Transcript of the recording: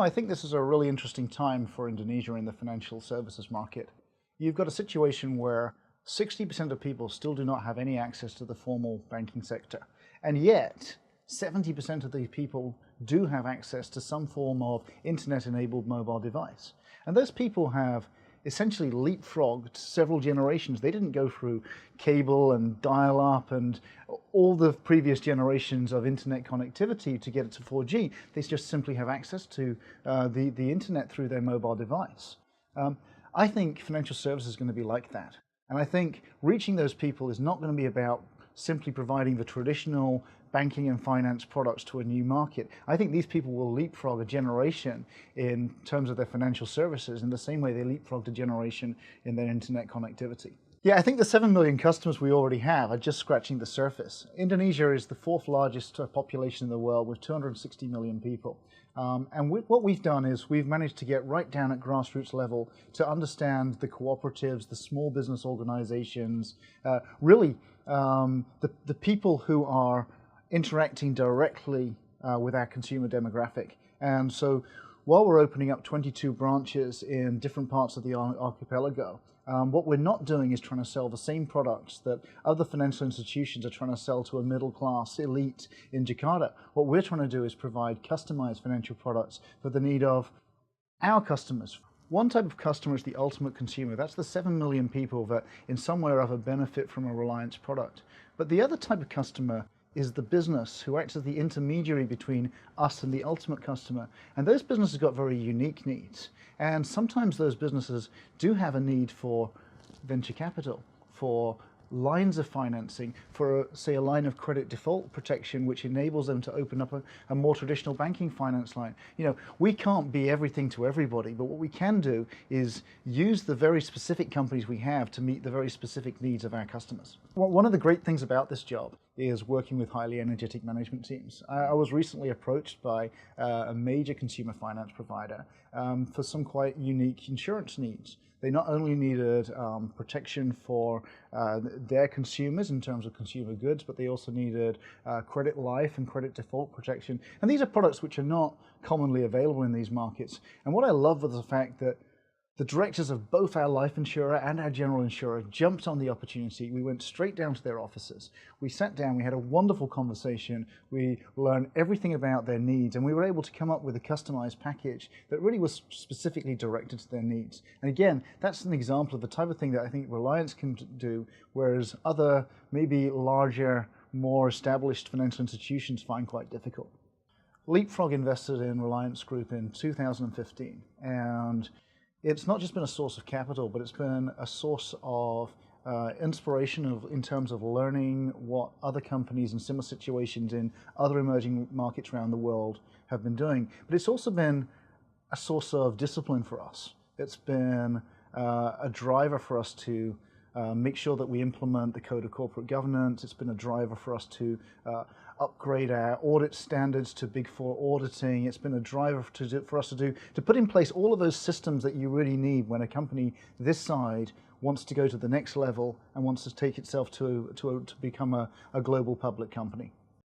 I think this is a really interesting time for Indonesia in the financial services market. You've got a situation where 60% of people still do not have any access to the formal banking sector. And yet, 70% of these people do have access to some form of internet-enabled mobile device. And those people have essentially leapfrogged several generations. They didn't go through cable and dial-up and all the previous generations of internet connectivity to get it to 4G. They just simply have access to the internet through their mobile device. I think financial services is going to be like that. And I think reaching those people is not going to be about simply providing the traditional banking and finance products to a new market. I think these people will leapfrog a generation in terms of their financial services in the same way they leapfrogged a generation in their internet connectivity. Yeah, I think the 7 million customers we already have are just scratching the surface. Indonesia is the fourth largest population in the world with 260 million people. What we've done is we've managed to get right down at grassroots level to understand the cooperatives, the small business organizations, really the people who are interacting directly with our consumer demographic. And so while we're opening up 22 branches in different parts of the archipelago, what we're not doing is trying to sell the same products that other financial institutions are trying to sell to a middle-class elite in Jakarta. What we're trying to do is provide customized financial products for the need of our customers. One type of customer is the ultimate consumer. That's the 7 million people that in some way or other benefit from a Reliance product. But the other type of customer is the business who acts as the intermediary between us and the ultimate customer. And those businesses got very unique needs. And sometimes those businesses do have a need for venture capital, for lines of financing, for, say, a line of credit default protection, which enables them to open up a more traditional banking finance line. You know, we can't be everything to everybody, but what we can do is use the very specific companies we have to meet the very specific needs of our customers. Well, one of the great things about this job is working with highly energetic management teams. I was recently approached by a major consumer finance provider for some quite unique insurance needs. They not only needed protection for their consumers in terms of consumer goods, but they also needed credit life and credit default protection. And these are products which are not commonly available in these markets. And what I love was the fact that the directors of both our life insurer and our general insurer jumped on the opportunity. We went straight down to their offices. We sat down, we had a wonderful conversation. We learned everything about their needs, and we were able to come up with a customized package that really was specifically directed to their needs. And again, that's an example of the type of thing that I think Reliance can do, whereas other, maybe larger, more established financial institutions find quite difficult. LEAPFROG invested in Reliance Group in 2015, and it's not just been a source of capital, but it's been a source of inspiration in terms of learning what other companies in similar situations in other emerging markets around the world have been doing. But it's also been a source of discipline for us. It's been a driver for us to make sure that we implement the Code of Corporate Governance. It's been a driver for us to upgrade our audit standards to Big Four auditing. It's been a driver for us to put in place all of those systems that you really need when a company this side wants to go to the next level and wants to take itself to become a global public company.